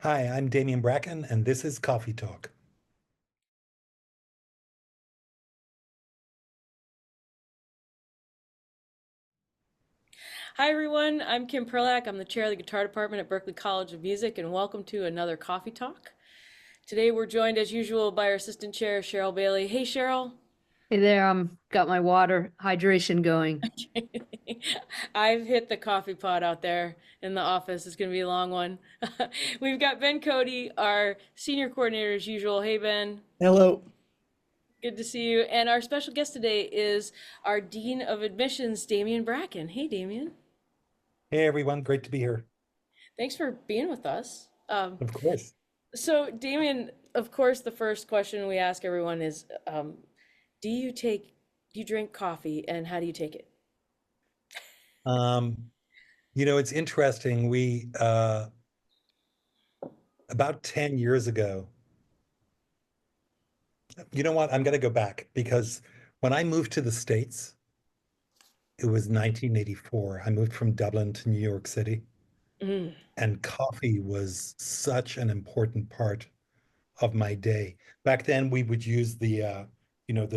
Hi, I'm Damien Bracken, and this is Coffee Talk. Hi everyone, I'm Kim Perlak. I'm the chair of the guitar department at Berklee College of Music, and welcome to another Coffee Talk. Today we're joined as usual by our assistant chair, Sheryl Bailey. Hey Sheryl. Hey there, got my water hydration going. I've hit the coffee pot out there in the office. It's going to be a long one. We've got Ben Cody, our senior coordinator as usual. Hey Ben, Hello. good to see you. And our special guest today is our Dean of Admissions, Damien Bracken. Hey Damien, Hey, everyone, great to be here. thanks for being with us. Of course. So, Damien, of course, the first question we ask everyone is, do you take, do you drink coffee and how do you take it? Um, it's interesting. We about 10 years ago, you know what? I'm going to go back because when I moved to the States, it was 1984. I moved from Dublin to New York City, Mm, and coffee was such an important part of my day. Back then, we would use the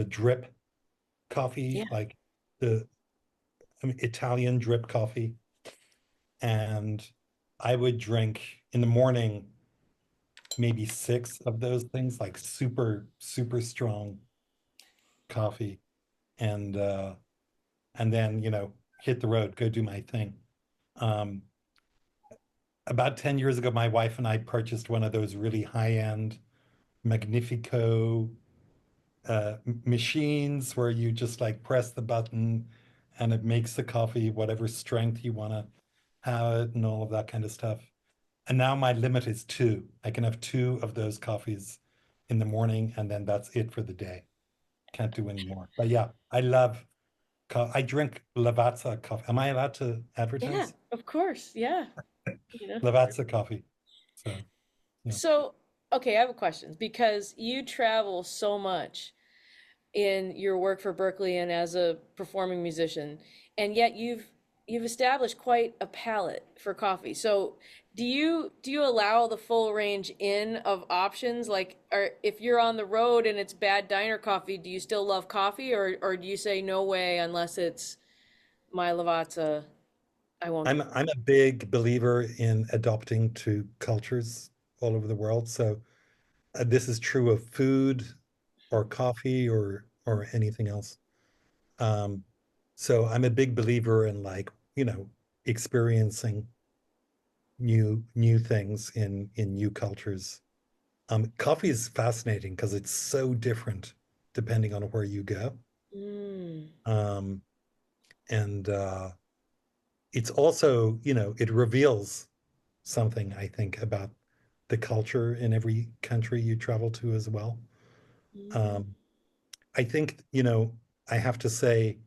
drip coffee, yeah. like the Italian drip coffee. And I would drink in the morning maybe six of those things, like super, super strong coffee. And then, hit the road, go do my thing. Um, about 10 years ago, my wife and I purchased one of those really high-end Magnifico machines where you just like press the button and it makes the coffee whatever strength you want to have it and all of that kind of stuff. And now my limit is two. I can have two of those coffees in the morning, and then that's it for the day. Can't do any more. But yeah, I love I drink Lavazza coffee. Am I allowed to Yeah, advertise? of course. Yeah. You know. Lavazza coffee. So yeah. So, okay, I have a question because you travel so much in your work for Berkeley and as a performing musician, and yet you've established quite a palate for coffee. So, do you allow the full range in of options? Like, or if you're on the road and it's bad diner coffee, do you still love coffee, or do you say no way unless it's my Lavazza? I won't I'm drink. I'm a big believer in adopting to cultures all over the world. So this is true of food or coffee or anything else. Um, so I'm a big believer in like, experiencing new things in new cultures. Coffee is fascinating because it's so different depending on where you go. Mm, Um, and it's also, it reveals something, I think, about the culture in every country you travel to as well. mm. Um, I think, I have to say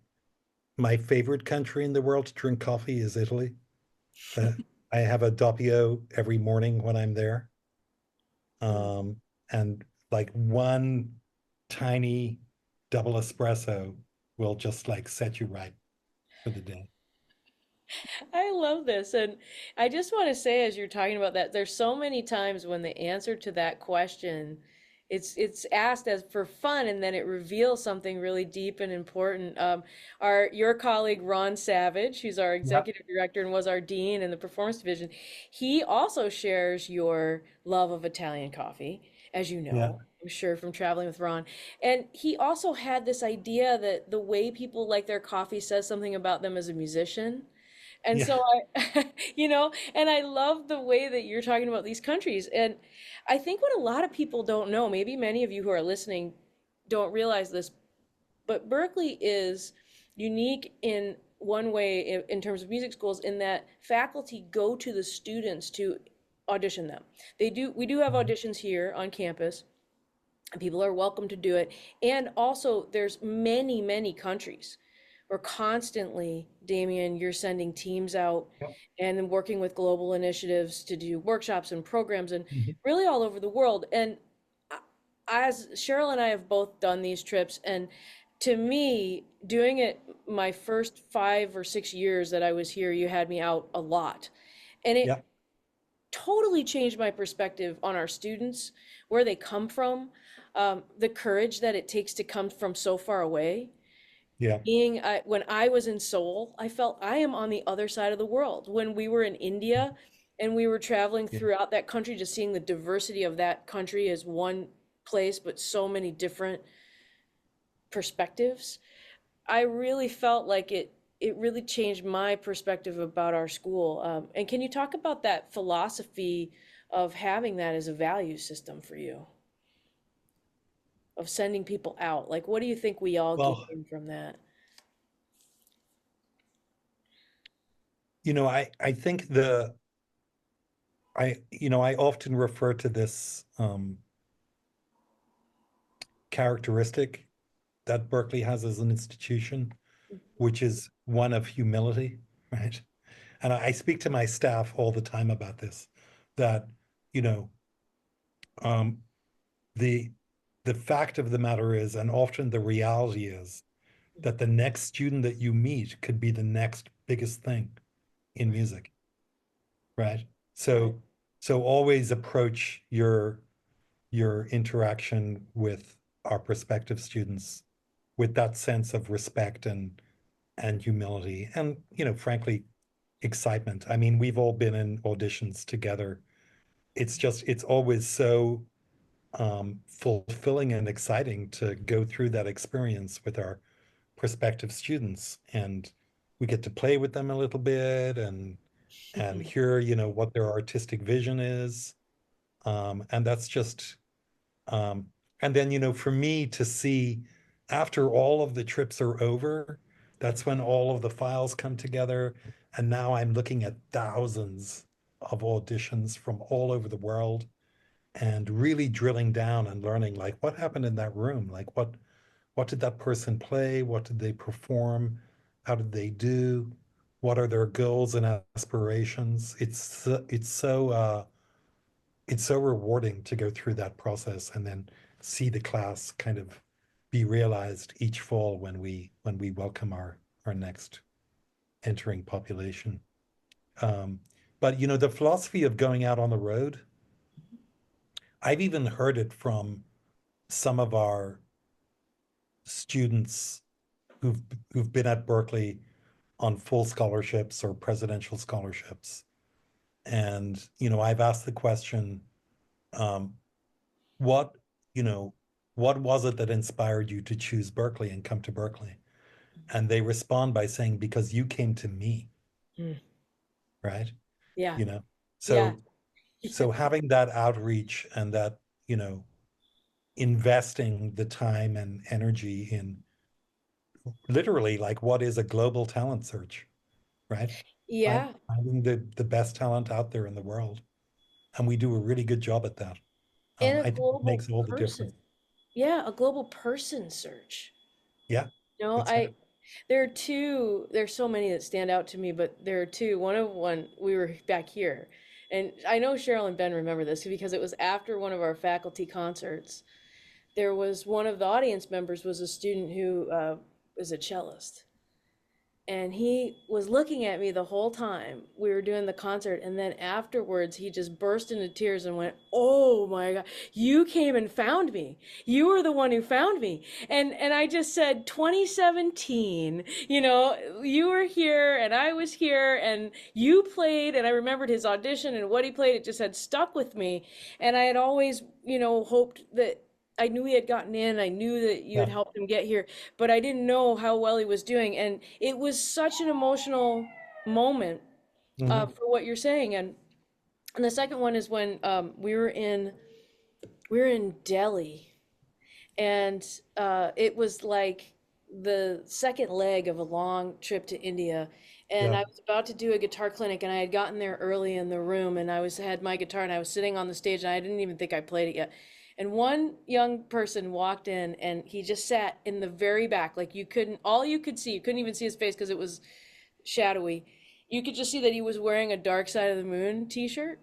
my favorite country in the world to drink coffee is Italy. Uh, I have a doppio every morning when I'm there. Mm. And like one tiny double espresso will just like set you right for the day. I love this. And I just want to say, as you're talking about that, there's so many times when the answer to that question, it's asked as for fun, and then it reveals something really deep and important. Your colleague Ron Savage, who's our Yeah. executive director and was our dean in the performance division, he also shares your love of Italian coffee, as you Yeah. know. I'm sure from traveling with Ron. And he also had this idea that the way people like their coffee says something about them as a musician. And Yeah. so and I love the way that you're talking about these countries. And I think what a lot of people don't know, maybe many of you who are listening don't realize this, but Berkeley is unique in one way in terms of music schools in that faculty go to the students to audition them. We do have auditions here on campus, and people are welcome to do it. And also there's many countries. We're constantly, Damien, you're sending teams out and then working with global initiatives to do workshops and programs and Mhm. really all over the world. And as Cheryl and I have both done these trips, and to me, doing it my first 5 or 6 years that I was here, you had me out a lot. And it Yeah. totally changed my perspective on our students, where they come from, the courage that it takes to come from so far away. Yeah. When I was in Seoul, I felt I am on the other side of the world. When we were in India and we were traveling Yeah. throughout that country, just seeing the diversity of that country as one place, but so many different perspectives, I really felt like it really changed my perspective about our school. And can you talk about that philosophy of having that as a value system for you, of sending people out? Like, what do you think we all Well, gain from that? I think I often refer to this characteristic that Berkeley has as an institution, which is one of humility, right? And I speak to my staff all the time about this, that, you know, um, the the fact of the matter is, and often the reality is, that the next student that you meet could be the next biggest thing in Right, music, right? right. So always approach your interaction with our prospective students with that sense of respect and humility and, frankly, excitement. I mean, we've all been in auditions together. It's always so fulfilling and exciting to go through that experience with our prospective students, and we get to play with them a little bit and hear, what their artistic vision is. And that's just um, and then, for me to see after all of the trips are over, that's when all of the files come together. And now I'm looking at thousands of auditions from all over the world and really drilling down and learning, like, what happened in that room? Like, what did that person play? What did they perform? How did they do? What are their goals and aspirations? It's so rewarding to go through that process and then see the class kind of be realized each fall when we welcome our next entering population. Um, but the philosophy of going out on the road, I've even heard it from some of our students who've who've been at Berkeley on full scholarships or presidential scholarships. And I've asked the question, um, what you know what was it that inspired you to choose Berkeley and come to Berkeley? And they respond by saying, because you came to me, Mm. right? Yeah, you know yeah. so having that outreach and that, you know investing the time and energy in literally, like, what is a global talent search, right? Yeah, Finding the best talent out there in the world, and we do a really good job at that. and a I think it global makes all the person. difference. Yeah, a global person search. Yeah, You know, that's right. there's so many that stand out to me, but there are two. One, we were back here, and I know Cheryl and Ben remember this because it was after one of our faculty concerts. There was one of the audience members was a student who is a cellist, and he was looking at me the whole time we were doing the concert, and then afterwards he just burst into tears and went, "Oh my God, you came and found me. You were the one who found me." And I just said, 2017, you were here and I was here and you played, and I remembered his audition and what he played. It just had stuck with me, and I had always, hoped that I knew he had gotten in. I knew that you had Yeah. helped him get here, but I didn't know how well he was doing. And it was such an emotional moment Hmm. for what you're saying. And the second one is when we were in Delhi, and it was like the second leg of a long trip to India. And Yeah. I was about to do a guitar clinic, and I had gotten there early in the room, and had my guitar, and I was sitting on the stage, and I didn't even think I played it yet. And one young person walked in, and he just sat in the very back, like all you could see, you couldn't even see his face because it was shadowy. You could just see that he was wearing a Dark Side of the Moon t-shirt.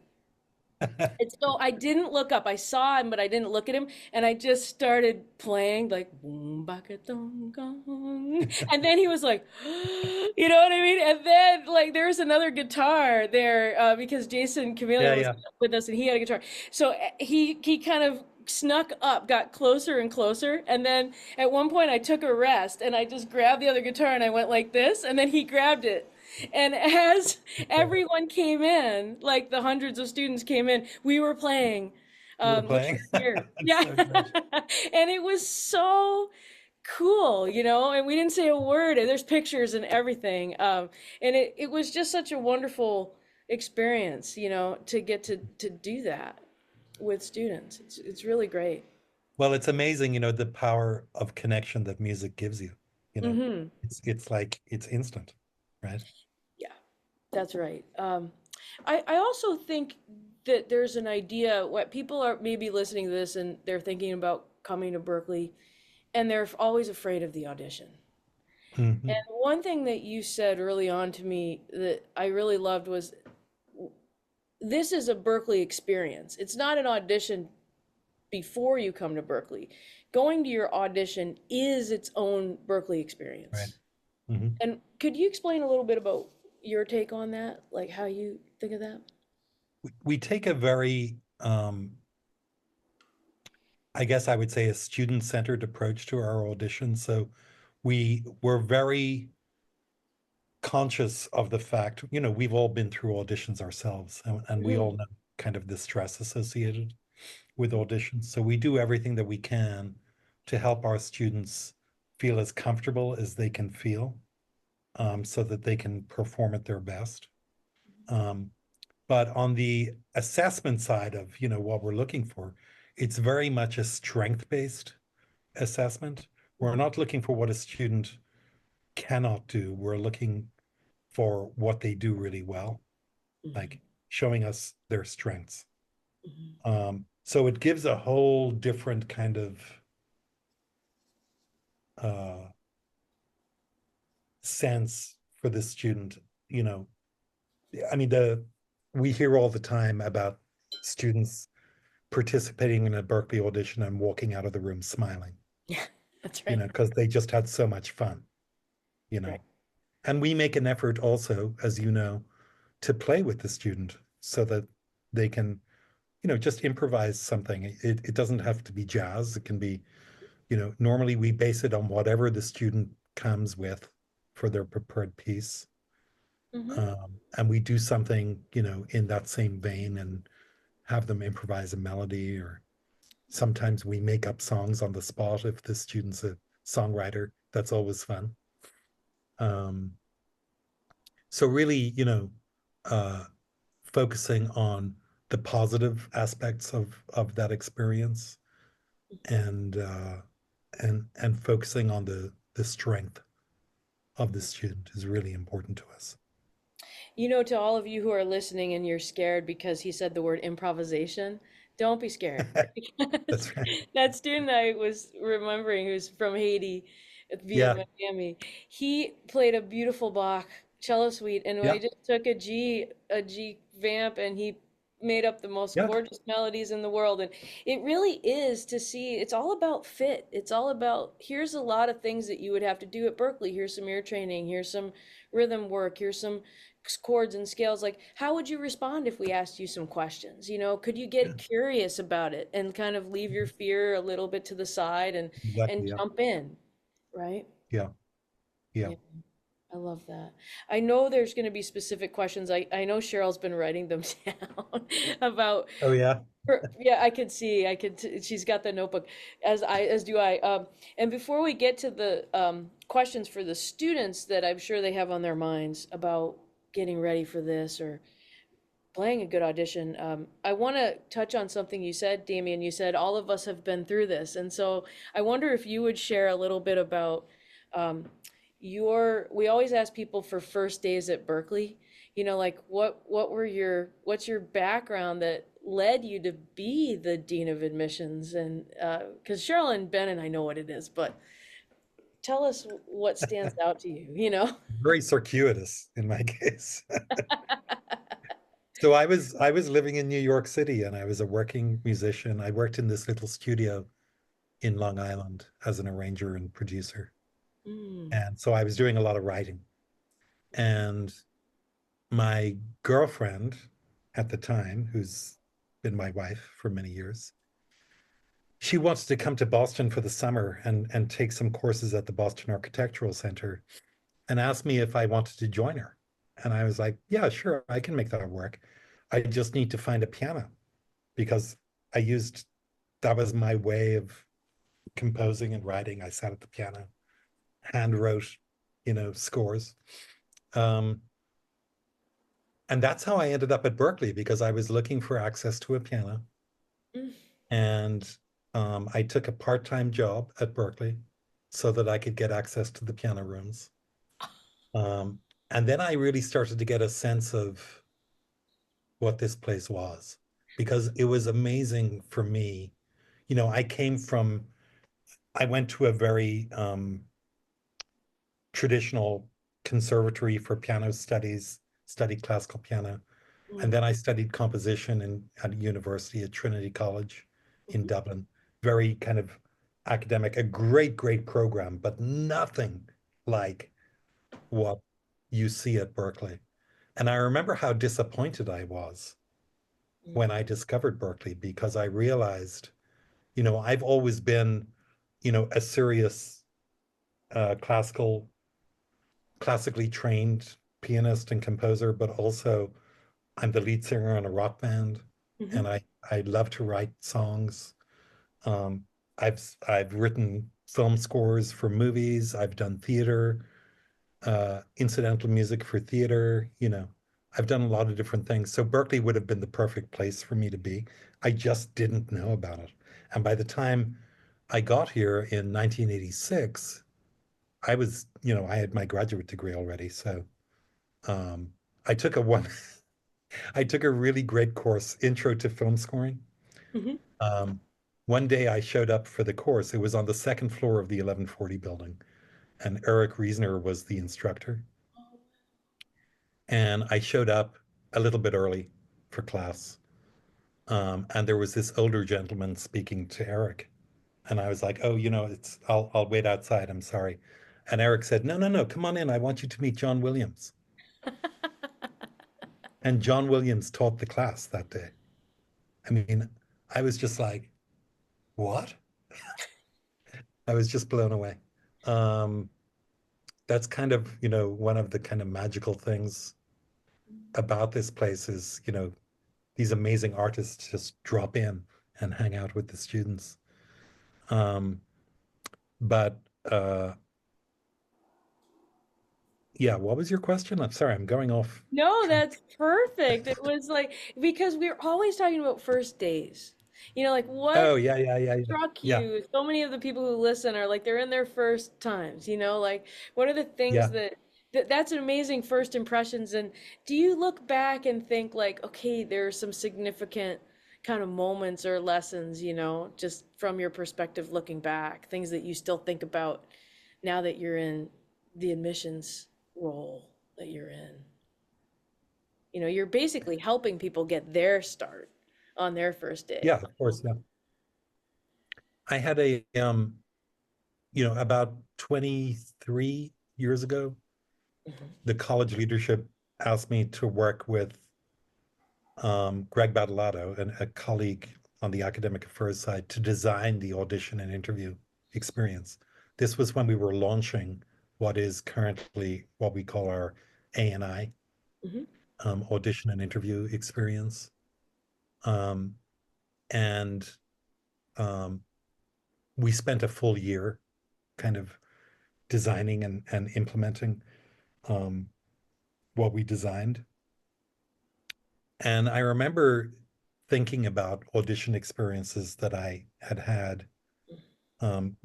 And so I didn't look up. I saw him, but I didn't look at him. And I just started playing like boom baka dong gong. And then he was like, you know what I mean? And then like there was another guitar there because Jason Yeah, Chameleon was yeah. with us and he had a guitar. So he kind of snuck up, got closer and closer. And then at one point I took a rest and I just grabbed the other guitar and I went like this. And then he grabbed it. And as everyone came in, like the hundreds of students came in, we were playing You were Look playing. Here. That's Yeah. so great. And it was so cool, you know, and we didn't say a word, and there's pictures and everything. And it was just such a wonderful experience, you know, to get to do that with students. It's really great. Well, it's amazing, the power of connection that music gives you. You know, Hmm. it's like it's instant, right? Yeah, that's right. I also think that there's an idea what people are maybe listening to this and they're thinking about coming to Berklee and they're always afraid of the audition. And Hmm. one thing that you said early on to me that I really loved was this is a Berklee experience. It's not an audition before you come to Berklee. Going to your audition is its own Berklee Right. experience. Hmm. And could you explain a little bit about your take on that? Like how you think of that? We take a very, I guess I would say, a student-centered approach to our audition. So we're very conscious of the fact, we've all been through auditions ourselves, and we all Mhm. know kind of the stress associated with auditions. So we do everything that we can to help our students feel as comfortable as they can feel, so that they can perform at their best. Um, but on the assessment side of, what we're looking for, it's very much a strength-based assessment. We're Mhm. not looking for what a student cannot do. We're looking for what they do really well, Mhm. like showing us their strengths. Mhm. So it gives a whole different kind of uh, sense for the student. You know, I mean, we hear all the time about students participating in a Berklee audition and walking out of the room smiling, Yeah, that's right. because they just had so much fun, you Right. know. And we make an effort also, as you know, to play with the student so that they can, just improvise something. It doesn't have to be jazz. It can be, normally we base it on whatever the student comes with for their prepared piece. Hmm. And we do something, in that same vein and have them improvise a melody, or sometimes we make up songs on the spot if the student's a songwriter. That's always fun. Um, so really, uh, focusing on the positive aspects of that experience, and and focusing on the strength of the student is really important to us. You know, to all of you who are listening and you're scared because he said the word improvisation, don't be scared. Because That's right. that student I was remembering who's from Haiti via Yeah, Miami, he played a beautiful Bach cello suite and I yeah, just took a G vamp and he made up the most yeah. gorgeous melodies in the world. And it really is to see, it's all about fit. It's all about, here's a lot of things that you would have to do at Berklee. Here's some ear training, here's some rhythm work, here's some chords and scales. Like how would you respond if we asked you some questions? You know, could you Yeah, get curious about it and kind of leave your fear a little bit to the side and exactly. Yeah, jump in, right? yeah, yeah. Yeah, I love that. I know there's going to be specific questions. I know Cheryl's been writing them down about Oh yeah. yeah, I could see. She's got the notebook, as do I. And before we get to the questions for the students that I'm sure they have on their minds about getting ready for this or playing a good audition, I want to touch on something you said, Damien. You said all of us have been through this, and so I wonder if you would share a little bit about um, your. We always ask people for first days at Berklee. You know, like what's your background that led you to be the dean of admissions? And because Sheryl and Ben and I know what it is, but tell us what stands out to you. You know. Very circuitous in my case. So I was living in New York City and I was a working musician. I worked in this little studio in Long Island as an arranger and producer. Mm. And so I was doing a lot of writing. And my girlfriend at the time, who's been my wife for many years, she wants to come to Boston for the summer and take some courses at the Boston Architectural Center and asked me if I wanted to join her. And I was like, yeah, sure, I can make that work. I just need to find a piano because I used that was my way of composing and writing. I sat at the piano, hand wrote, scores. Um, and that's how I ended up at Berklee because I was looking for access to a piano. Mm. And I took a part-time job at Berklee so that I could get access to the piano rooms. Um, and then I really started to get a sense of what this place was because it was amazing for me. I went to a very traditional conservatory for piano studies, studied classical piano. And Mm. then I studied composition at university at Trinity College in Mhm. Dublin. Very kind of academic, a great, great program, but nothing like what you see at Berklee. And I remember how disappointed I was when Mm. I discovered Berklee because I realized, I've always been, a serious classically trained pianist and composer, but also I'm the lead singer in a rock band, Mhm. and I love to write songs. Um, I've written film scores for movies. I've done theater, incidental music for theater. I've done a lot of different things. So Berklee would have been the perfect place for me to be. I just didn't know about it. And by the time I got here in 1986, I had my graduate degree already. So um, I took a one, I took a really great course, Intro to Film Scoring. Mhm. Um, one day I showed up for the course. It was on the second floor of the 1140 building, and Eric Riesner was the instructor. And I showed up a little bit early for class. And there was this older gentleman speaking to Eric. And I was like, oh, I'll wait outside. I'm sorry. And Eric said, no, no, no, come on in. I want you to meet John Williams. And John Williams taught the class that day. I mean, I was just like, what? I was just blown away. Um, that's kind of, one of the kind of magical things about this place is, these amazing artists just drop in and hang out with the students. Um, but yeah, what was your question? I'm sorry, I'm going off No, track. that's perfect. It was like because we're always talking about first days. Like what Oh, yeah, yeah, yeah, yeah. struck Yeah, you? So many of the people who listen are like they're in their first times, like what are the things yeah. that's an amazing first impressions. And do you look back and think like, okay, there are some significant kind of moments or lessons, just from your perspective looking back, things that you still think about now that you're in the admissions role that you're in? You're basically helping people get their start on their first Yeah, day. of course, yeah. I had about 23 years ago, Mhm. the college leadership asked me to work with Greg Battalato, a colleague on the academic affairs side, to design the audition and interview experience. This was when we were launching what is currently what we call our ANI, Mhm. audition and interview experience. Um, and um, we spent a full year kind of designing and implementing um, what we designed. And I remember thinking about audition experiences that I had had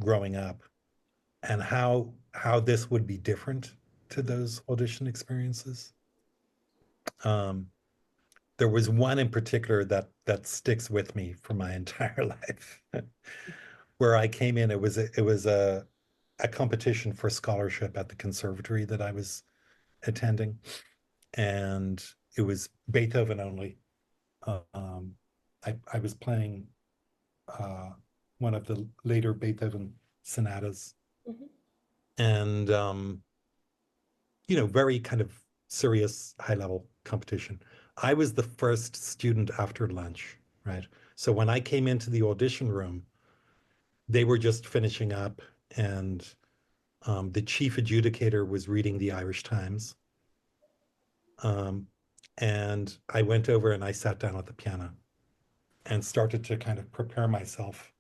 growing up and how this would be different to those audition experiences. Um, there was one in particular that sticks with me for my entire life, where I came in. It was a competition for scholarship at the conservatory that I was attending, and it was Beethoven only. Um, I was playing uh, one of the later Beethoven sonatas, Mhm. and very kind of serious high level competition. I was the first student after lunch, right? So when I came into the audition room, they were just finishing up, and the chief adjudicator was reading the Irish Times. Um, and I went over and I sat down at the piano and started to kind of prepare myself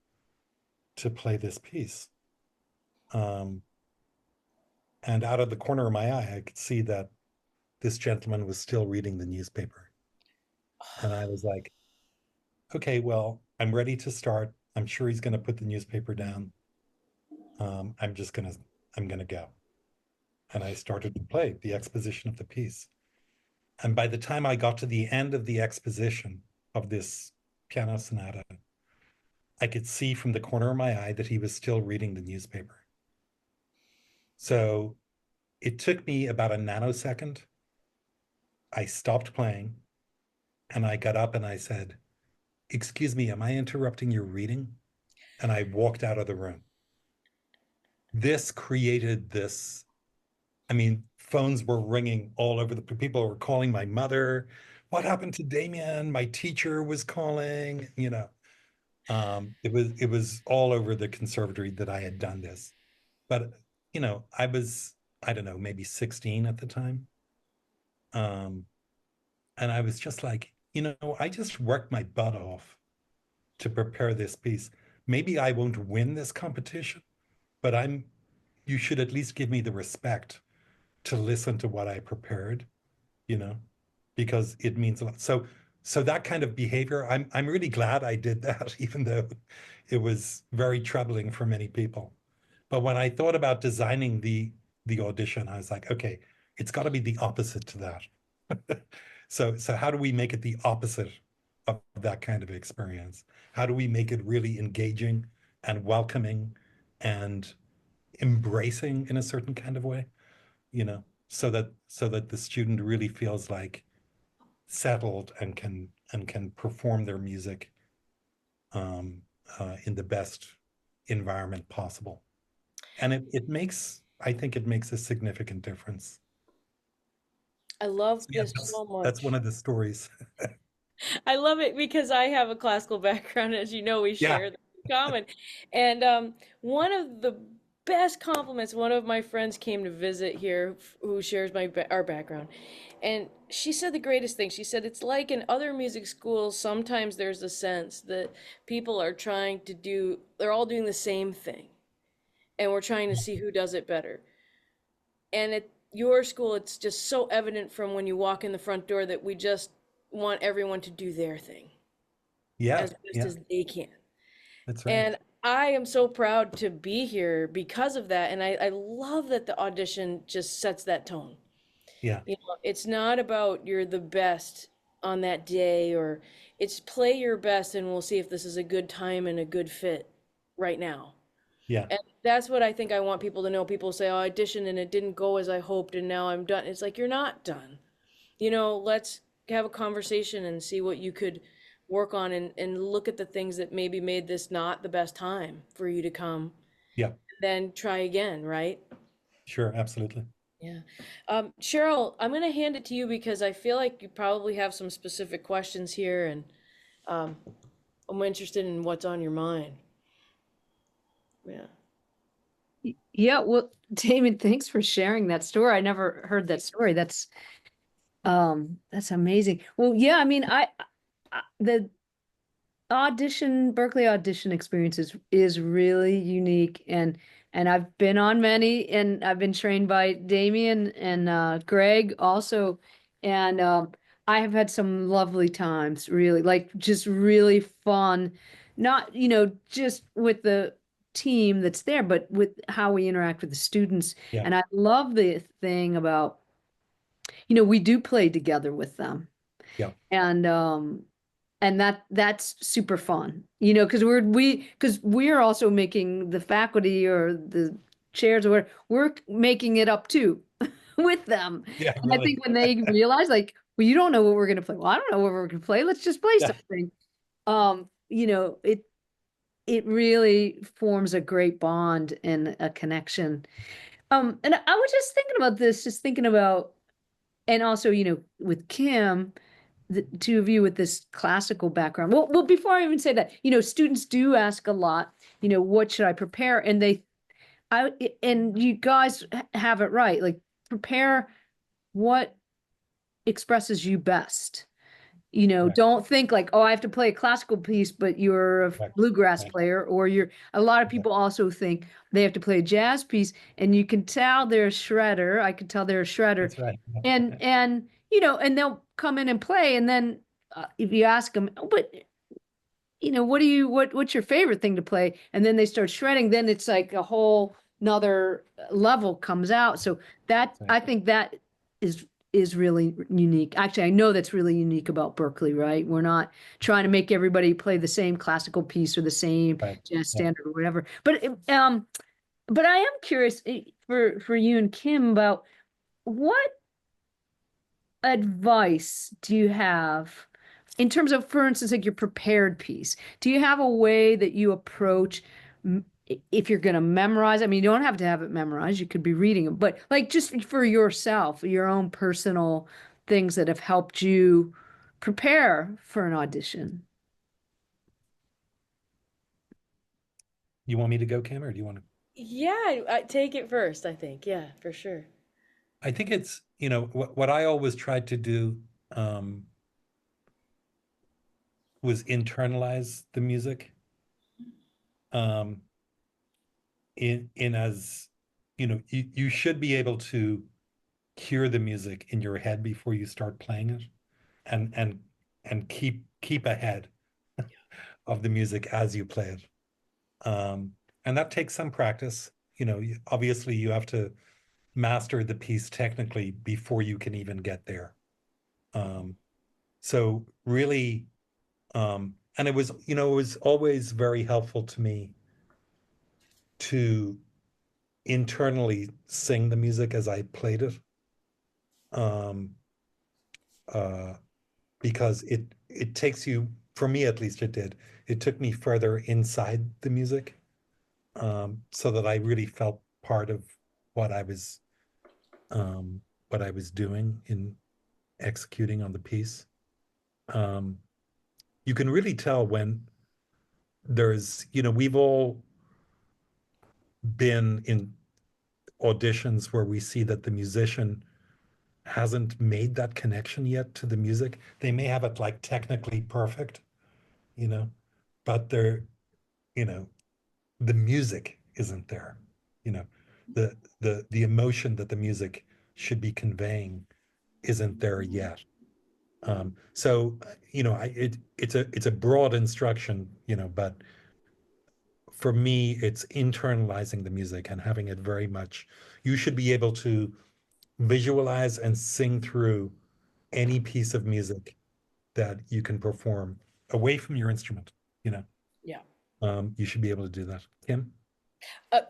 to play this piece. Um, and out of the corner of my eye, I could see that this gentleman was still reading the newspaper. And I was like, okay, well, I'm ready to start. I'm sure he's going to put the newspaper down. I'm just going to, I'm going to go. And I started to play the exposition of the piece. And by the time I got to the end of the exposition of this piano sonata, I could see from the corner of my eye that he was still reading the newspaper. So it took me about a nanosecond. I stopped playing and I got up and I said, "Excuse me, am I interrupting your reading?" And I walked out of the room. This created this, I mean, phones were ringing all over, the people were calling my mother. What happened to Damien? My teacher was calling, it was all over the conservatory that I had done this. But, I was, I don't know, maybe 16 at the time. Um, and I was just like, I just worked my butt off to prepare this piece. Maybe I won't win this competition, but you should at least give me the respect to listen to what I prepared, you know, because it means a lot. So that kind of behavior, I'm really glad I did that, even though it was very troubling for many people. But when I thought about designing the audition, I was like, okay, it's got to be the opposite to that. So how do we make it the opposite of that kind of experience? How do we make it really engaging and welcoming and embracing in a certain kind of way, so that the student really feels like settled and can perform their music um, in the best environment possible. And I think it makes a significant difference. I love So yeah, this that's so that's one much. of the stories. I love it because I have a classical background. As you know, we Yeah, share that in common. And one of the best compliments, one of my friends came to visit here who shares our background. And she said the greatest thing. She said, it's like in other music schools, sometimes there's a sense that people are they're all doing the same thing. And we're trying to see who does it better. And at your school, it's just so evident from when you walk in the front door that we just want everyone to do their thing yeah, as best yeah, as they can. that's right. And I am so proud to be here because of that. And I love that the audition just sets that tone. Yeah, It's not about you're the best on that day, or it's play your best and we'll see if this is a good time and a good fit right now. yeah, And that's what I think I want people to know. People say, oh, I auditioned and it didn't go as I hoped and now I'm done. It's like, you're not done. Let's have a conversation and see what you could work on, and look at the things that maybe made this not the best time for you to come, yeah, then try again, right? sure, absolutely. Yeah. Sheryl, I'm going to hand it to you because I feel like you probably have some specific questions here, and um, I'm interested in what's on your mind. Yeah. Yeah, well, Damon, thanks for sharing that story. I never heard that story. That's amazing. Well, yeah, I mean, the Berklee audition experience is really unique, and I've been on many, and I've been trained by Damien and Greg also, and I have had some lovely times, really, like just really fun, not just with the team that's there, but with how we interact with the students. Yeah, And I love the thing about, we do play together with them, yeah, and that's super fun, because we're also making the faculty or the chairs, or we're making it up too with them. yeah, And I really. think when they realize, like, well, you don't know what we're going to play. Well, I don't know what we're going to play. Let's just play Yeah. something. It really forms a great bond and a connection. And I was just thinking about this, just thinking about, and also, with Kim, the two of you with this classical background. Well, before I even say that, students do ask a lot, what should I prepare? And you guys have it right. Like, prepare what expresses you best. Correct. Don't think like, oh, I have to play a classical piece, but you're a Correct. bluegrass Right. player, or a lot of Exactly. people also think they have to play a jazz piece, and you can tell they're a shredder. I can tell they're a shredder. That's right. And they'll come in and play, and then if you ask them, oh, but what's your favorite thing to play? And then they start shredding, then it's like a whole another level comes out. So that, That's right. I think that is is really unique. Actually, I know that's really unique about Berklee, right? We're not trying to make everybody play the same classical piece or the same Right. jazz Yeah. standard or whatever. But I am curious for you and Kim about what advice do you have in terms of, for instance, like your prepared piece? Do you have a way that you approach if you're going to memorize? I mean, you don't have to have it memorized. You could be reading them, but like just for yourself, your own personal things that have helped you prepare for an audition. You want me to go, Kim, or do you want to? Yeah, I take it first, I think. Yeah, for sure. I think it's, what I always tried to do was internalize the music um, in as, you should be able to hear the music in your head before you start playing it, and keep ahead of the music as you play it. And that takes some practice. Obviously you have to master the piece technically before you can even get there. Um, so really, and it was always very helpful to me to internally sing the music as I played it. Um, uh, because it takes you, for me at least it did, it took me further inside the music, so that I really felt part of what I was um, what I was doing in executing on the piece. Um, you can really tell when we've all been in auditions where we see that the musician hasn't made that connection yet to the music. They may have it like technically perfect, you know, but you know, the music isn't there. You know, the emotion that the music should be conveying isn't there yet. So it's a broad instruction, but for me, it's internalizing the music and having it very much. You should be able to visualize and sing through any piece of music that you can perform away from your instrument. You know, Yeah. you should be able to do that. Kim? I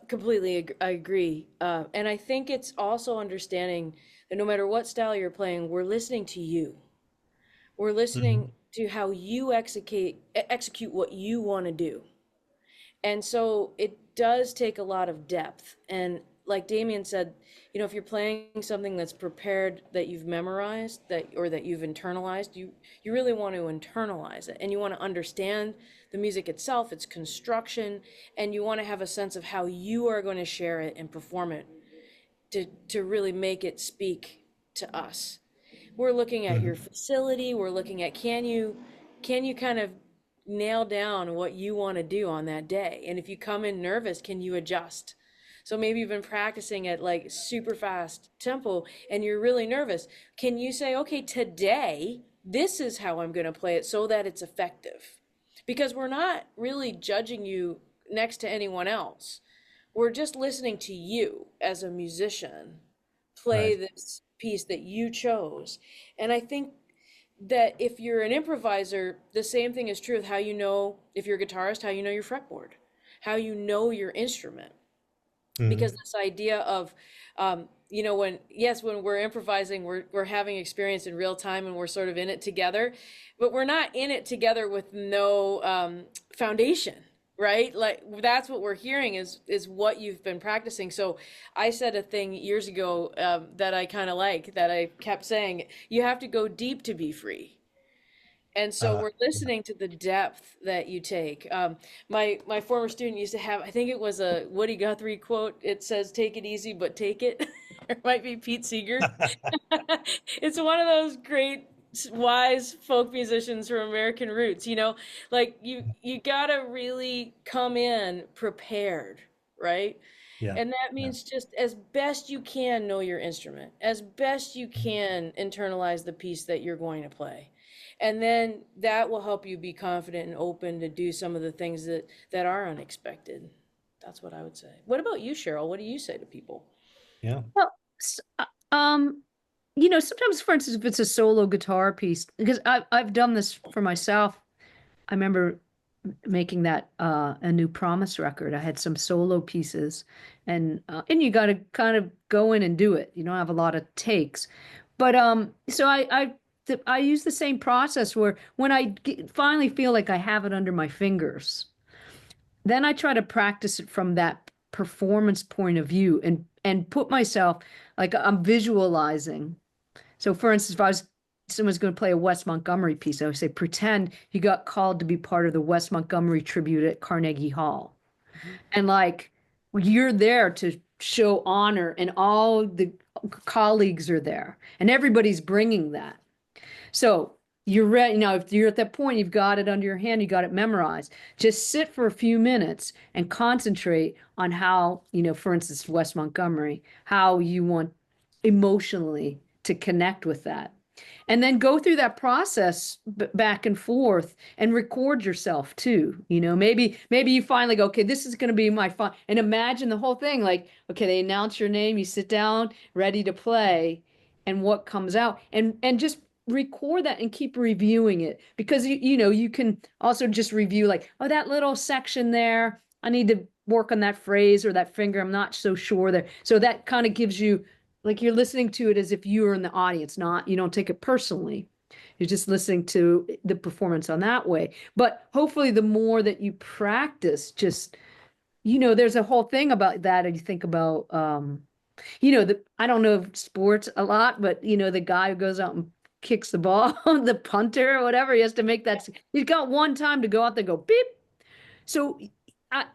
agree. And I think it's also understanding that no matter what style you're playing, we're listening to you. We're listening Mhm. to how you execute what you want to do. And so it does take a lot of depth. And like Damien said, if you're playing something that's prepared, that you've memorized, that you've internalized, you really want to internalize it, and you want to understand the music itself, its construction, and you want to have a sense of how you are going to share it and perform it to really make it speak to us. We're looking at your Mhm. facility, we're looking at can you kind of nail down what you want to do on that day? And if you come in nervous, can you adjust? So maybe you've been practicing at like super fast tempo and you're really nervous. Can you say, okay, today, this is how I'm going to play it so that it's effective? Because we're not really judging you next to anyone else. We're just listening to you as a musician play Right. this piece that you chose. And I think that if you're an improviser, the same thing is true with how you know, if you're a guitarist, how you know your fretboard, how you know your instrument. Because Mhm. this idea of you know, when, yes, when we're improvising, we're having experience in real time and we're sort of in it together, but we're not in it together with no foundation, right? Like that's what we're hearing is what you've been practicing. So I said a thing years ago that I kind of like, that I kept saying, you have to go deep to be free. And so Uh, we're listening to the depth that you take. My former student used to have, I think it was a Woody Guthrie quote. It says, "Take it easy, but take it." It might be Pete Seeger. It's one of those great wise folk musicians from American roots. You know, like you gotta really come in prepared, right? yeah, And that yeah, means just as best you can know your instrument, as best you can internalize the piece that you're going to play. And then that will help you be confident and open to do some of the things that are unexpected. That's what I would say. What about you, Cheryl? What do you say to people? yeah. Well, um, sometimes, for instance, if it's a solo guitar piece, because I've done this for myself. I remember making that a new Promise record. I had some solo pieces, and you got to kind of go in and do it. You don't have a lot of takes, but so I use the same process where when finally feel like I have it under my fingers, then I try to practice it from that performance point of view and put myself like I'm visualizing. So, for instance, if I was someone's going to play a Wes Montgomery piece, I would say, pretend you got called to be part of the Wes Montgomery tribute at Carnegie Hall, Mhm. and like you're there to show honor, and all the colleagues are there, and everybody's bringing that. So you're ready. Now, if you're at that point, you've got it under your hand, you got it memorized. Just sit for a few minutes and concentrate on how, for instance, Wes Montgomery, how you want emotionally to connect with that. And then go through that process back and forth and record yourself too. Maybe you finally go, okay, this is going to be my fun. And imagine the whole thing like, okay, they announce your name, you sit down, ready to play, and what comes out. And just record that and keep reviewing it because you can also just review like, oh, that little section there, I need to work on that phrase or that finger, I'm not so sure there. So that kind of gives you like you're listening to it as if you were in the audience, not you don't take it personally. You're just listening to the performance on that way. But hopefully the more that you practice, just there's a whole thing about that. And you think about I don't know sports a lot, but the guy who goes out and kicks the ball, the punter or whatever, he has to make that. He's got one time to go out there, go beep. So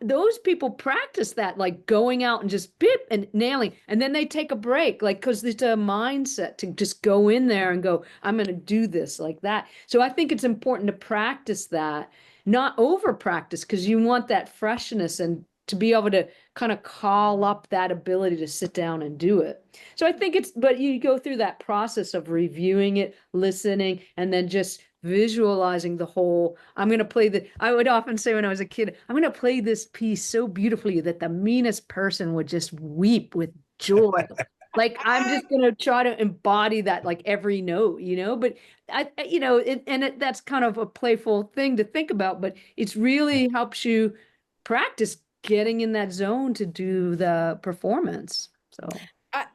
those people practice that, like going out and just beep and nailing, and then they take a break, like because it's a mindset to just go in there and go, I'm going to do this like that. So I think it's important to practice that, not over practice, because you want that freshness and to be able to kind of call up that ability to sit down and do it. So I think but you go through that process of reviewing it, listening, and then just visualizing the whole. I would often say when I was a kid, I'm going to play this piece so beautifully that the meanest person would just weep with joy. Like I'm just going to try to embody that like every note, but that's kind of a playful thing to think about, but it's really helps you practice getting in that zone to do the performance. So,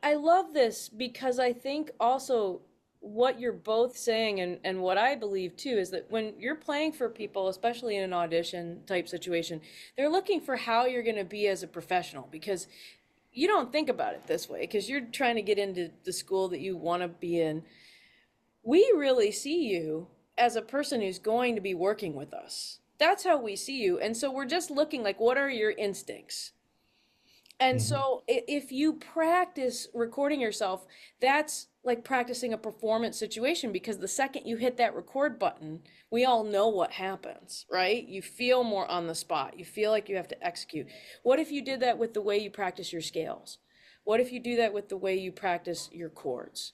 I love this because I think also what you're both saying and what I believe too is that when you're playing for people, especially in an audition type situation, they're looking for how you're going to be as a professional because you don't think about it this way because you're trying to get into the school that you want to be in. We really see you as a person who's going to be working with us. That's how we see you. And so we're just looking like, what are your instincts? And Mhm. so if you practice recording yourself, that's like practicing a performance situation because the second you hit that record button, we all know what happens, right? You feel more on the spot. You feel like you have to execute. What if you did that with the way you practice your scales? What if you do that with the way you practice your chords?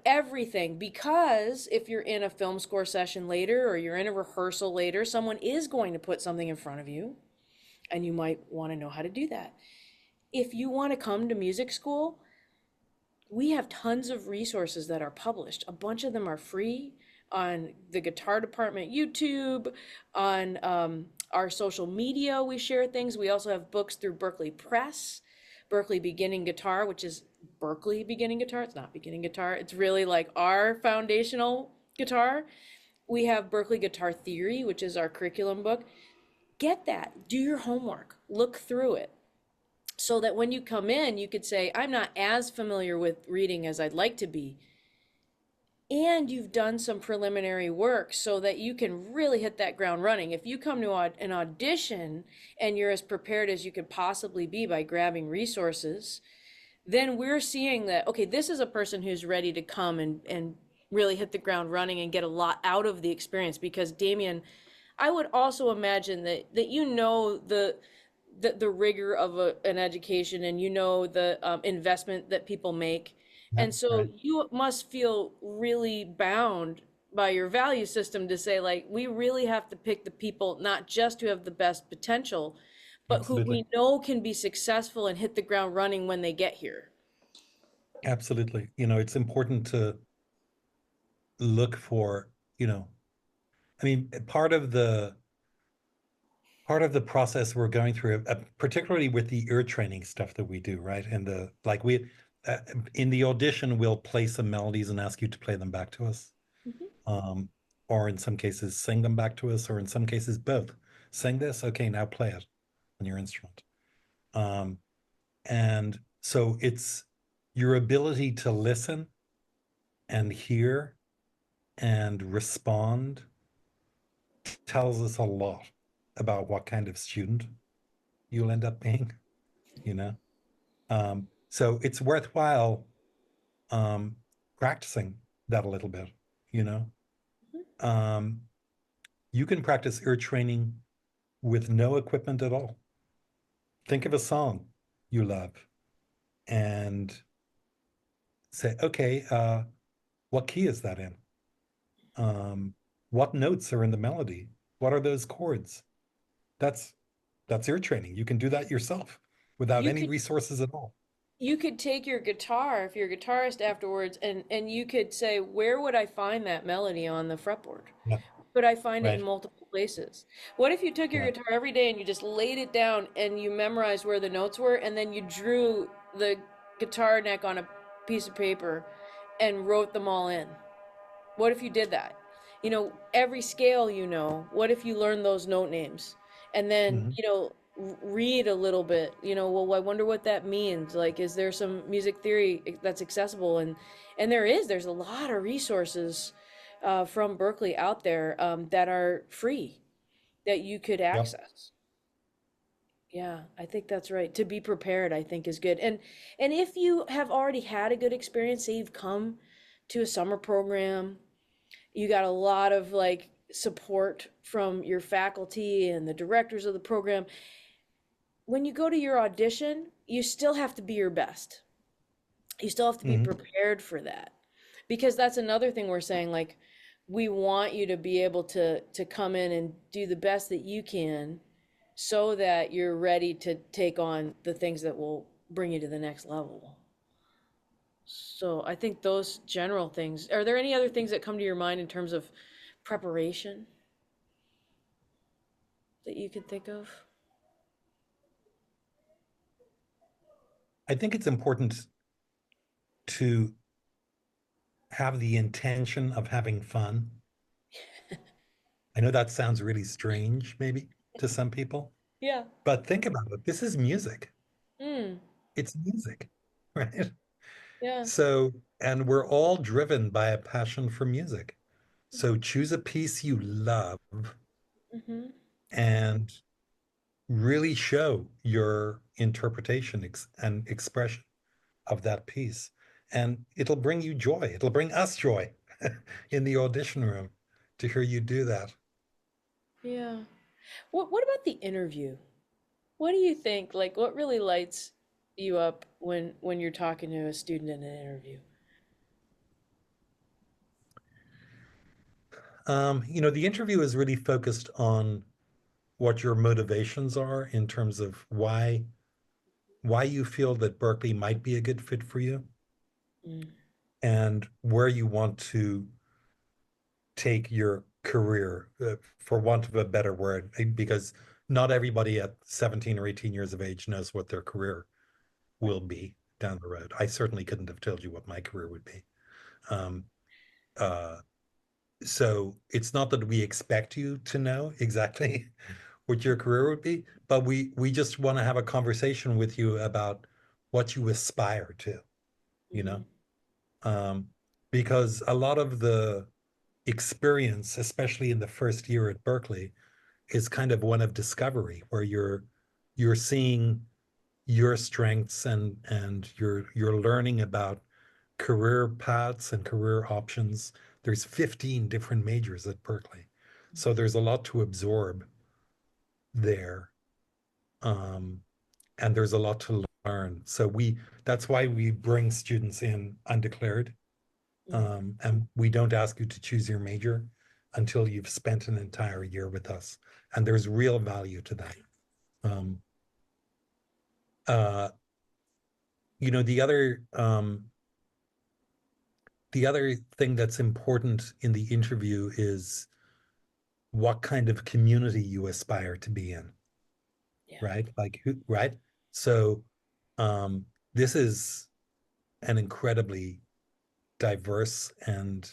Everything, because if you're in a film score session later or you're in a rehearsal later, someone is going to put something in front of you and you might want to know how to do that. If you want to come to music school, we have tons of resources that are published. A bunch of them are free on the guitar department YouTube, on our social media. We share things. We also have books through Berklee Press. Berklee Beginning Guitar, which is Berklee Beginning Guitar. It's not beginning guitar. It's really like our foundational guitar. We have Berklee Guitar Theory, which is our curriculum book. Get that. Do your homework. Look through it so that when you come in, you could say, I'm not as familiar with reading as I'd like to be. And you've done some preliminary work so that you can really hit that ground running. If you come to an audition and you're as prepared as you could possibly be by grabbing resources, then we're seeing that, okay, this is a person who's ready to come and really hit the ground running and get a lot out of the experience. Because Damien, I would also imagine that you know the rigor of an education, and you know the investment that people make, Yeah, and so right. you must feel really bound by your value system to say, like, we really have to pick the people not just who have the best potential, but who Absolutely. we know can be successful and hit the ground running when they get here. Absolutely. It's important to look for, I mean, part of the process we're going through, particularly with the ear training stuff that we do, right? And the like we uh, in the audition, we'll play some melodies and ask you to play them back to us. Mhm. Um, or in some cases, sing them back to us, or in some cases, both. Sing this, okay, now play it on your instrument. Um, and so it's your ability to listen and hear and respond tells us a lot about what kind of student you'll end up being, you know? So it's worthwhile um, practicing that a little bit, you know? Um, you can practice ear training with no equipment at all. Think of a song you love and say, okay, what key is that in? Um, what notes are in the melody? What are those chords? That's that's ear training. You can do that yourself without You any could resources at all. you could take your guitar if you're a guitarist afterwards, and you could say, where would I find that melody on the fretboard? Yeah, Could I find it in right. multiple places? What if you took your Yeah. guitar every day and you just laid it down and you memorized where the notes were, and then you drew the guitar neck on a piece of paper and wrote them all in? What if you did that? Every scale, what if you learned those note names and then, Mhm. read a little bit, well, I wonder what that means. Like, is there some music theory that's accessible? And there's a lot of resources from Berklee out there that are free that you could Yep. access. Yeah, I think that's right. To be prepared, I think is good. And if you have already had a good experience, say you've come to a summer program, you got a lot of like support from your faculty and the directors of the program. When you go to your audition, you still have to be your best. You still have to be Hmm. prepared for that. Because that's another thing we're saying, like, we want you to be able to come in and do the best that you can so that you're ready to take on the things that will bring you to the next level. So I think those general things. Are there any other things that come to your mind in terms of preparation that you can think of? I think it's important to have the intention of having fun. I know that sounds really strange, maybe to some people, Yeah. but think about it. This is music. Mm. It's music, right? Yeah. So, and we're all driven by a passion for music. So choose a piece you love Mm-hmm. and really show your interpretation and expression of that piece. And it'll bring you joy. It'll bring us joy in the audition room to hear you do that. Yeah. What about the interview? What do you think? Like, what really lights you up when you're talking to a student in an interview? The interview is really focused on what your motivations are in terms of why you feel that Berkeley might be a good fit for you Mm. and where you want to take your career, for want of a better word, because not everybody at 17 or 18 years of age knows what their career will be down the road. I certainly couldn't have told you what my career would be. Um, uh, so it's not that we expect you to know exactly what your career would be, but we just want to have a conversation with you about what you aspire to, you Mm-hmm. know? Um, because a lot of the experience, especially in the first year at Berklee, is kind of one of discovery, where you're seeing your strengths and you're learning about career paths and career options. There's 15 different majors at Berklee. So there's a lot to absorb there. Um, and there's a lot to learn. So that's why we bring students in undeclared. Mm-hmm. And we don't ask you to choose your major until you've spent an entire year with us. And there's real value to that. Um, uh, you know, the other thing that's important in the interview is what kind of community you aspire to be in, Yeah. right? Like who, right? So this is an incredibly diverse and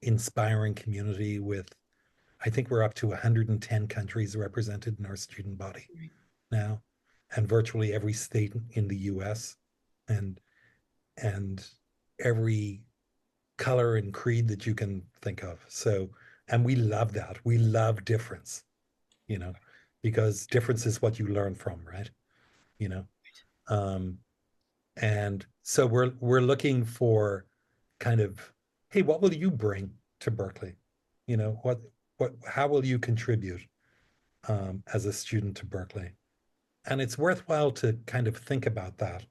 inspiring community with, I think we're up to 110 countries represented in our student body Right. now, and virtually every state in the US and and every color and creed that you can think of. So, and we love that. We love difference, you know, because difference is what you learn from, right? You know. Um, and so we're looking for kind of, hey, what will you bring to Berklee? You know, what how will you contribute as a student to Berklee? And it's worthwhile to kind of think about that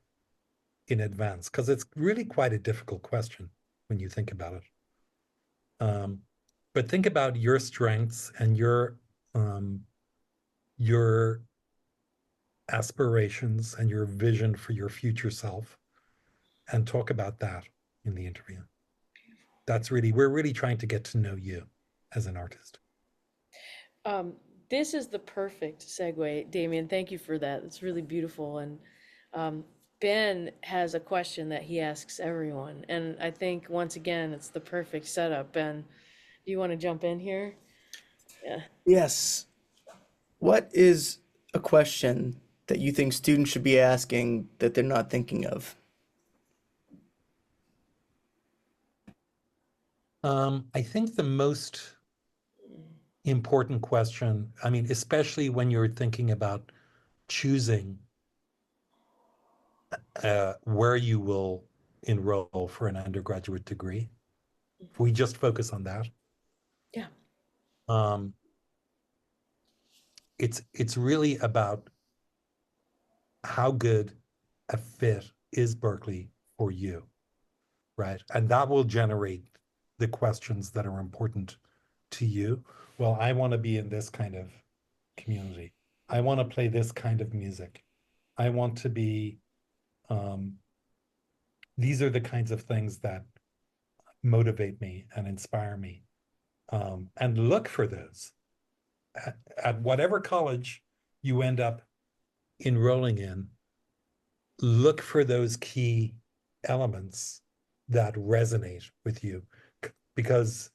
in advance because it's really quite a difficult question when you think about it. Um, but think about your strengths and your aspirations and your vision for your future self and talk about that in the interview. We're really trying to get to know you as an artist. Um, this is the perfect segue, Damien. Thank you for that. It's really beautiful. And um, Ben has a question that he asks everyone. And I think, once again, it's the perfect setup. Ben, do you want to jump in here? Yeah. Yes. What is a question that you think students should be asking that they're not thinking of? I think the most important question, I mean, especially when you're thinking about choosing where you will enroll for an undergraduate degree, if we just focus on that, Yeah. um, it's really about how good a fit is Berklee for you, right? And that will generate the questions that are important to you. Well, I want to be in this kind of community. I want to play this kind of music. I want to be, um, these are the kinds of things that motivate me and inspire me. And look for those at whatever college you end up enrolling in. Look for those key elements that resonate with you because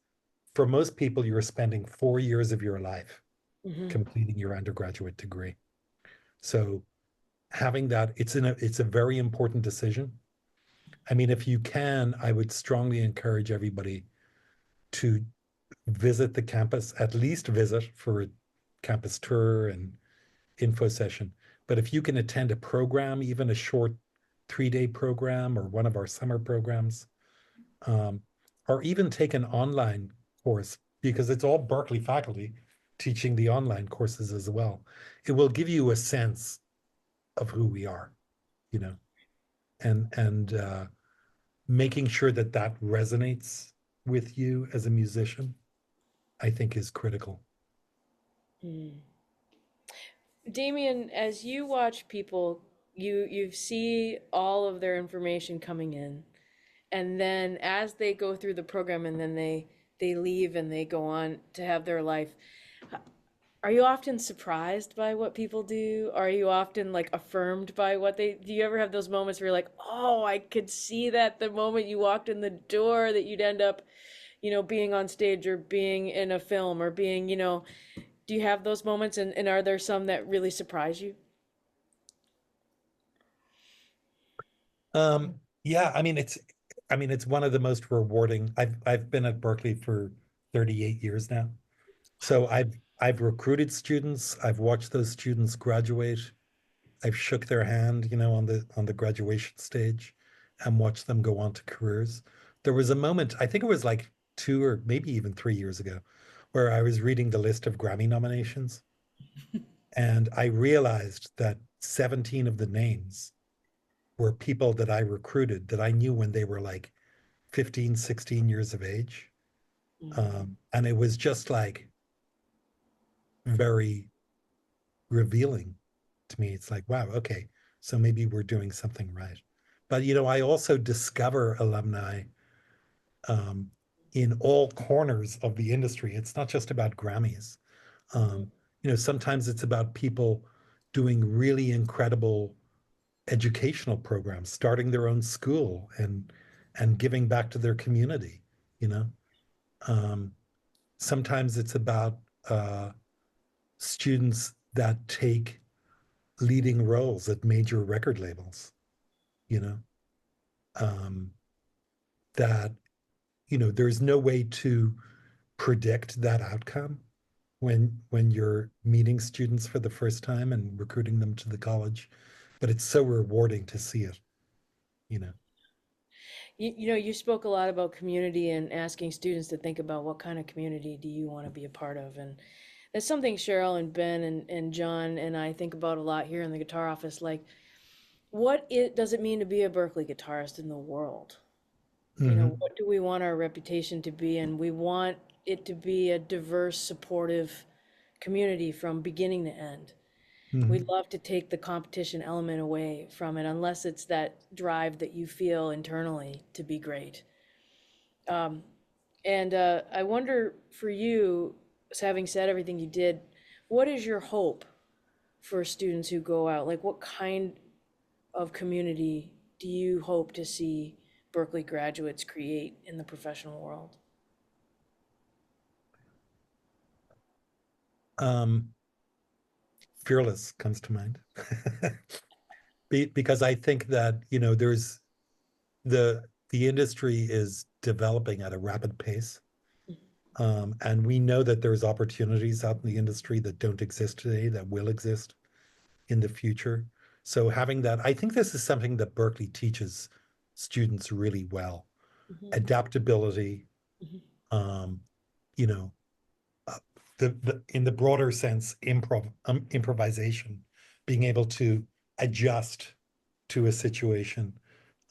for most people, you're spending 4 years of your life Hmm. completing your undergraduate degree. So having that, it's a very important decision. I mean, if you can, I would strongly encourage everybody to visit the campus, at least visit for a campus tour and info session. But if you can attend a program, even a short 3-day program or one of our summer programs, um, or even take an online course, because it's all Berklee faculty teaching the online courses as well. It will give you a sense of who we are, you know, and making sure that that resonates with you as a musician, I think is critical. Mm. Damien, as you watch people, you see all of their information coming in, and then as they go through the program and then they leave and they go on to have their life. Are you often surprised by what people do? Are you often like affirmed by what they do? You ever have those moments where you're like, oh, I could see that the moment you walked in the door that you'd end up, being on stage or being in a film or being, do you have those moments, and are there some that really surprise you? Yeah, I mean it's one of the most rewarding. I've been at Berkeley for 38 years now. So I've recruited students, I've watched those students graduate, I've shook their hand, on the graduation stage and watched them go on to careers. There was a moment, I think it was like 2 or maybe even 3 years ago, where I was reading the list of Grammy nominations and I realized that 17 of the names were people that I recruited that I knew when they were like 15, 16 years of age. Mm. And it was just like very revealing to me. It's like, wow, okay, so maybe we're doing something right. But I also discover alumni um, in all corners of the industry. It's not just about Grammys. Mhm. Um, sometimes it's about people doing really incredible educational programs, starting their own school and giving back to their community. You know, um, sometimes it's about students that take leading roles at major record labels. You know, um, that there's no way to predict that outcome when you're meeting students for the first time and recruiting them to the college, but it's so rewarding to see it. You know. You spoke a lot about community and asking students to think about what kind of community do you want to be a part of. And that's something Cheryl and Ben and John and I think about a lot here in the guitar office. Like, does it mean to be a Berklee guitarist in the world? Hmm. What do we want our reputation to be? And we want it to be a diverse, supportive community from beginning to end. We Hmm. love to take the competition element away from it unless it's that drive that you feel internally to be great. Um, and I wonder for you, having said everything you did, what is your hope for students who go out? Like, what kind of community do you hope to see Berklee graduates create in the professional world? um Fearless comes to mind. Because I think that there's the industry is developing at a rapid pace. And we know that there's opportunities out in the industry that don't exist today that will exist in the future. So having that, I think this is something that Berklee teaches students really well. Mhm, Adaptability, mhm. um, you know, uh, the in the broader sense, improvisation, being able to adjust to a situation,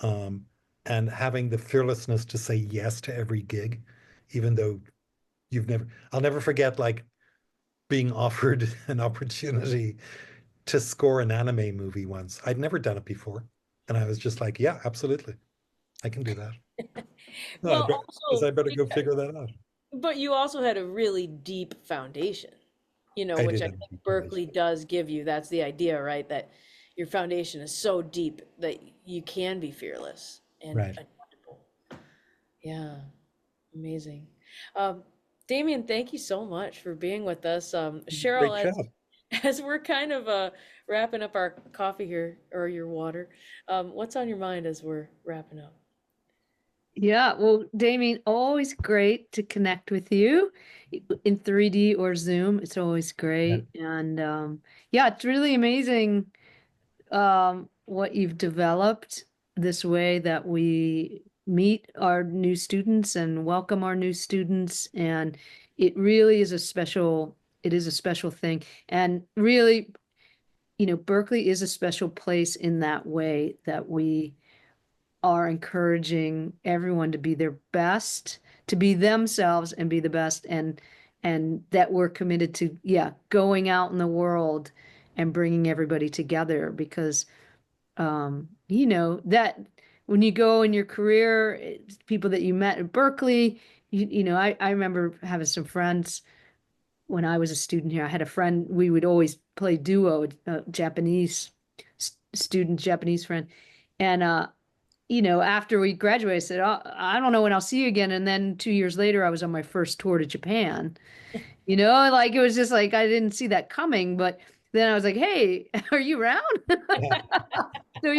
um, and having the fearlessness to say yes to every gig, even though I'll never forget like being offered an opportunity to score an anime movie once. I'd never done it before. And I was just like, yeah, absolutely. I can do that. No, Well, guess also, I better go figure that out. but you also had a really deep foundation, I which did I have a think deep foundation. Berklee does give you. That's the idea, right? That your foundation is so deep that you can be fearless and Right. adaptable. Yeah, amazing. Um, Damien, thank you so much for being with us. Great Cheryl, job. as we're kind of wrapping up our coffee here or your water, what's on your mind as we're wrapping up? Yeah, well, Damien, always great to connect with you in 3D or Zoom. It's always Yeah. great. And yeah, it's really amazing what you've developed this way that we meet our new students and welcome our new students. And it really is it is a special thing. And really, Berkeley is a special place in that way that we are encouraging everyone to be their best, to be themselves and be the best, and that we're committed to, yeah, going out in the world and bringing everybody together because that when you go in your career, people that you met at Berkeley, I remember having some friends when I was a student here, I had a friend, we would always play duo, a Japanese student, Japanese friend. And, after we graduated, I said, oh, I don't know when I'll see you again. And then 2 years later, I was on my first tour to Japan. Like it was just like I didn't see that coming, but then I was like, "Hey, are you around?" So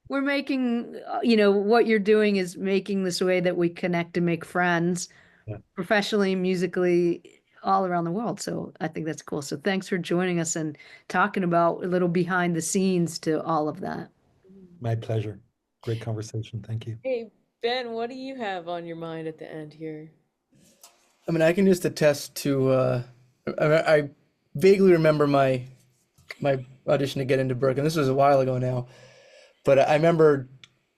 we're making, what you're doing is making this way that we connect and make friends Yeah. professionally, musically, all around the world. So I think that's cool. So thanks for joining us and talking about a little behind the scenes to all of that. My pleasure. Great conversation. Thank you. Hey, Ben, what do you have on your mind at the end here? I mean, I can just attest to. I vaguely remember my audition to get into Berklee, and this was a while ago now. But I remember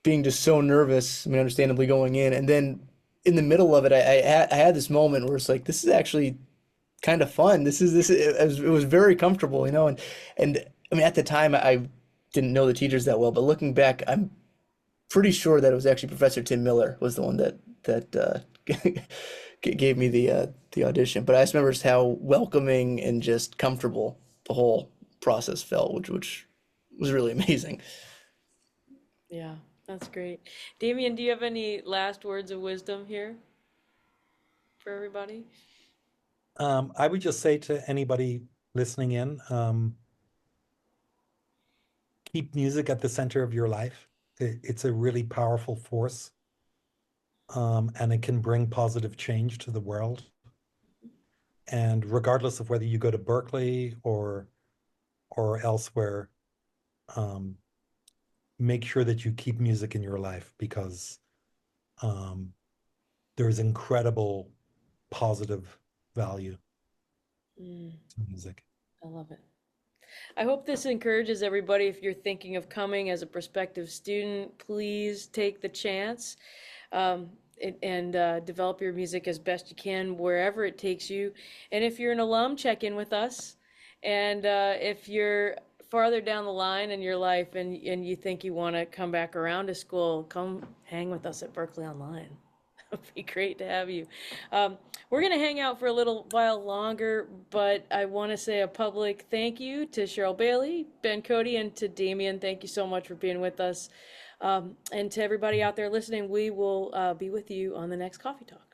being just so nervous. I mean, understandably going in, and then in the middle of it, I had this moment where it's like, this is actually kind of fun. It was very comfortable, and I mean, at the time, I didn't know the teachers that well, but looking back, I'm pretty sure that it was actually Professor Tim Miller was the one that gave me the audition. But I just remember just how welcoming and just comfortable the whole process felt, which was really amazing. Yeah, that's great. Damien, do you have any last words of wisdom here for everybody? I would just say to anybody listening in, keep music at the center of your life. It's a really powerful force, and it can bring positive change to the world. And regardless of whether you go to Berklee or elsewhere, um, make sure that you keep music in your life because um, there's incredible positive value Mm, to music. I love it. I hope this encourages everybody. If you're thinking of coming as a prospective student, please take the chance, and develop your music as best you can wherever it takes you. And if you're an alum, check in with us. And if you're farther down the line in your life and you think you want to come back around to school, come hang with us at Berklee Online. It'd be great to have you. We're going to hang out for a little while longer, but I want to say a public thank you to Sheryl Bailey, Ben Cody, and to Damien. Thank you so much for being with us. And to everybody out there listening, we will be with you on the next Coffee Talk.